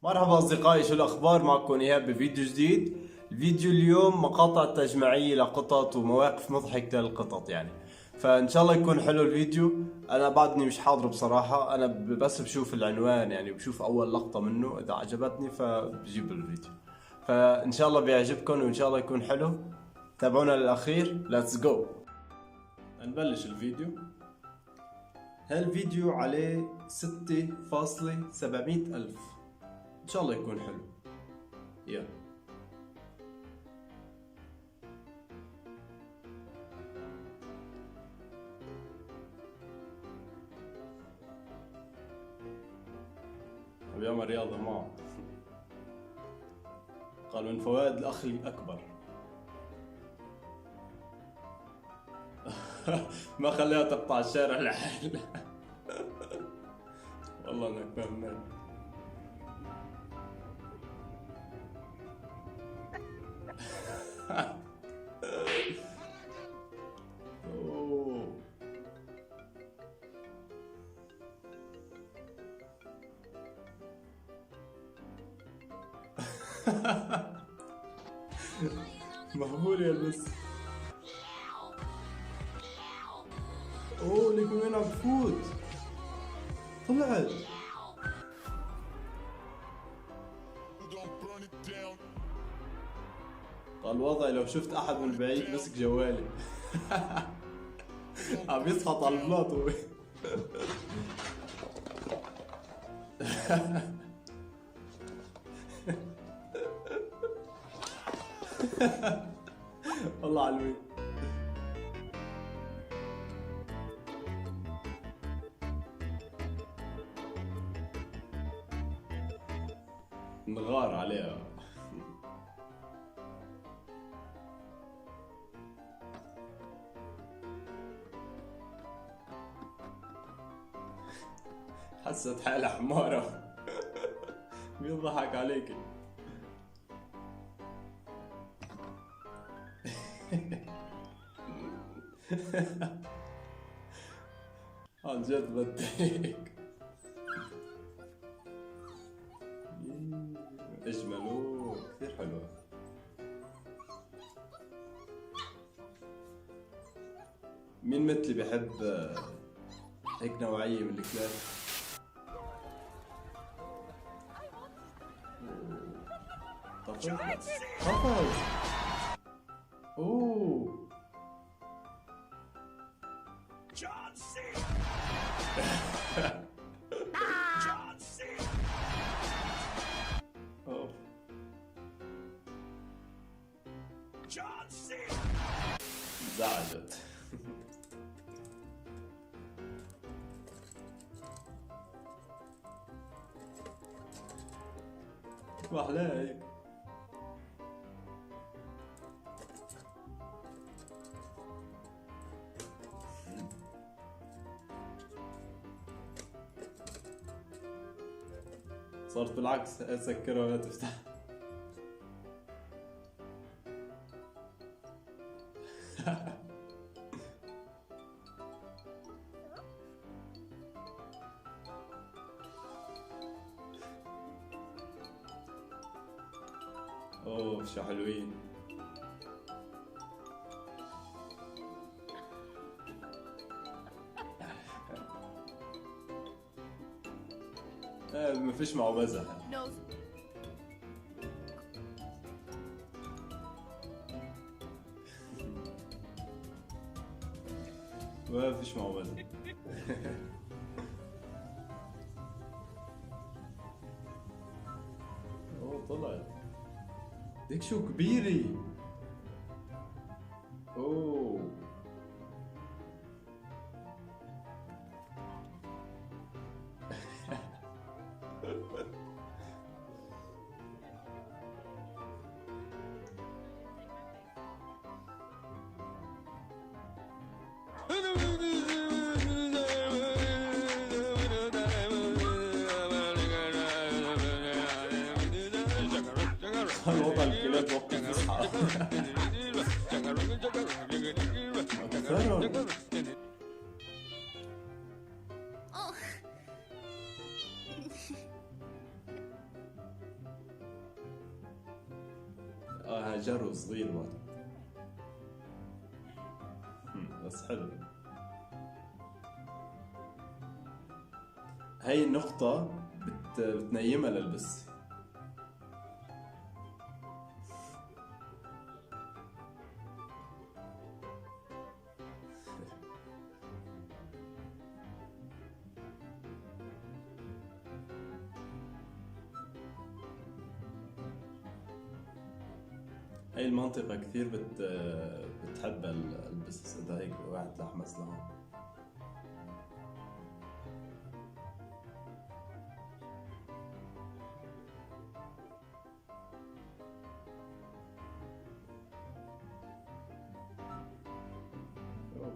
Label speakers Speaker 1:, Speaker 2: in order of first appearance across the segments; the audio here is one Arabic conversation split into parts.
Speaker 1: مرحبا أصدقائي، شو الأخبار؟ معكم إيهاب بفيديو جديد. الفيديو اليوم مقاطع تجميعية لقطط ومواقف مضحكة للقطط يعني. فإن شاء الله يكون حلو الفيديو. أنا بعدني مش حاضره بصراحة، أنا بس بشوف العنوان يعني، بشوف أول لقطة منه إذا عجبتني فبجيب الفيديو. فإن شاء الله بيعجبكم وإن شاء الله يكون حلو. تابعونا للأخير. Let's go. نبلش الفيديو. هالفيديو عليه 6.700 ألف. إن شاء الله يكون حلو. يلا. بيعمل رياضة معه. قال من فوائد الأخ الأكبر. ما خليها تقطع الشارع لحالها. والله انك فهمان. أوه. مهبول يلبس. اوه ليكو وين عم تفوت؟ طلعت. قال وضعي لو شفت احد من بعيد مسك جوالي. عم يسقط على البلاط هو. والله علوي. نغار عليها. حست حالها حمارة. بيضحك عليك. عن جد بديك. اجملوه كثير حلوة. مين مثلي بحب هيك نوعية من الكلاب؟ قفز. اوه زعجت. واحلى هيك. صارت بالعكس، اسكرها ولا تفتح. اوه شو حلوين. ما فيش معه مزح. ما فيش معه مزح. اوه طلعت. ديك شو كبيرة. اوه الوضع الكلاب وقت الفسحة. حجر وصغير برضه. بس حلو. هاي النقطة بتنيمها للبس. هاي المنطقة كثير بتحب البسس إذا هيك واحد تحمس لها.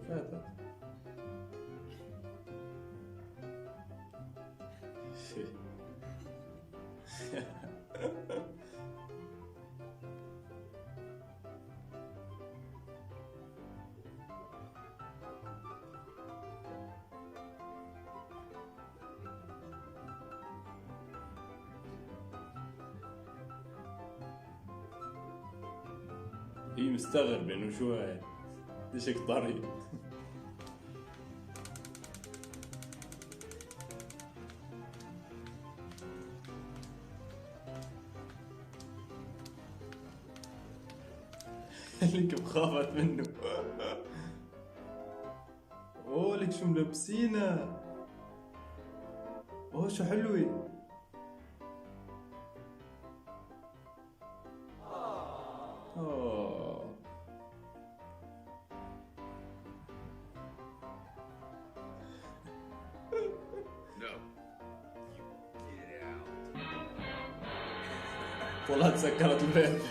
Speaker 1: فاتت. هي مستغربة انه شو هاي، ليش هيك طري. لك بخافت منه. اوه لك شو ملبسينا، اوه شو حلوة. اوه طلعت سكرت البيت.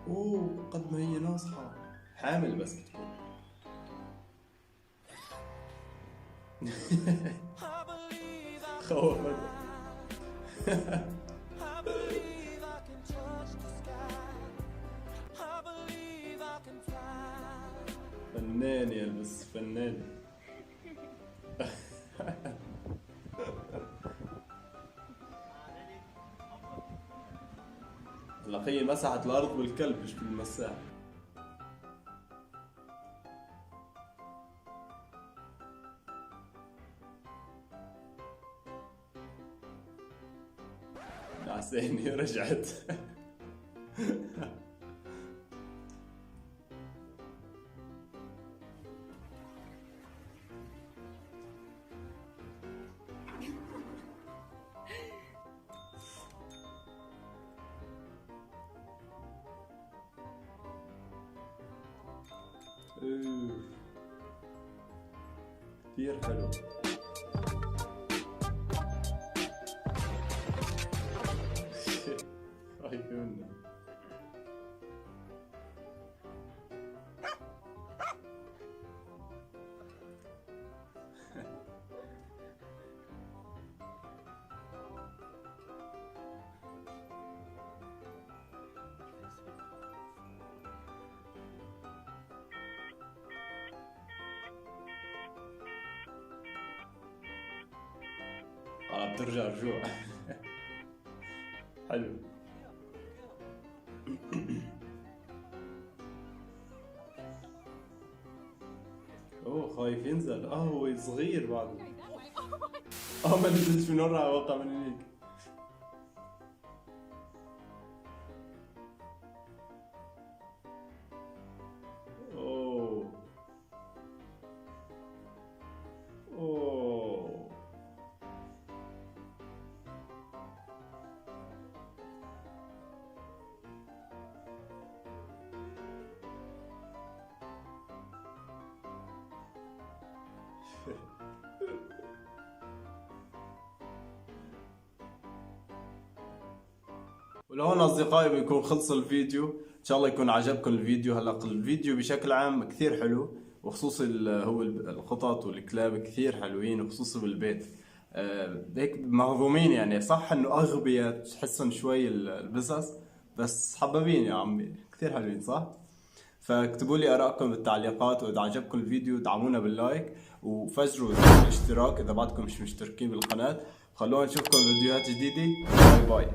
Speaker 1: اوه قد ما هي ناصحة، حامل بس بتكون. خوفت. فنان يا بس فنان. لقي مسحت الأرض بالكلب مش بالمساح. عساني رجعت. كثير حلو. عيوننا. بترجع رجوع. حلو. اوه خايف ينزل. هو صغير بعد. ما نزلش من ورا، وقع من هنيك. اوه اوه ولهون اصدقائي بيكون خلص الفيديو. ان شاء الله يكون عجبكم الفيديو. هلا الفيديو بشكل عام كثير حلو، وخصوصي هو القطط والكلاب كثير حلوين، وخصوصي بالبيت. هيك مهضومين يعني. صح انه اغبياء تحسن شوي البسس، بس حبابين يا عمي، كثير حلوين صح. فاكتبوا لي ارائكم بالتعليقات، واذا عجبكم الفيديو دعمونا باللايك وفجروا زر الاشتراك اذا بعدكم مش مشتركين بالقناة. خلونا نشوفكم فيديوهات جديدة. باي باي.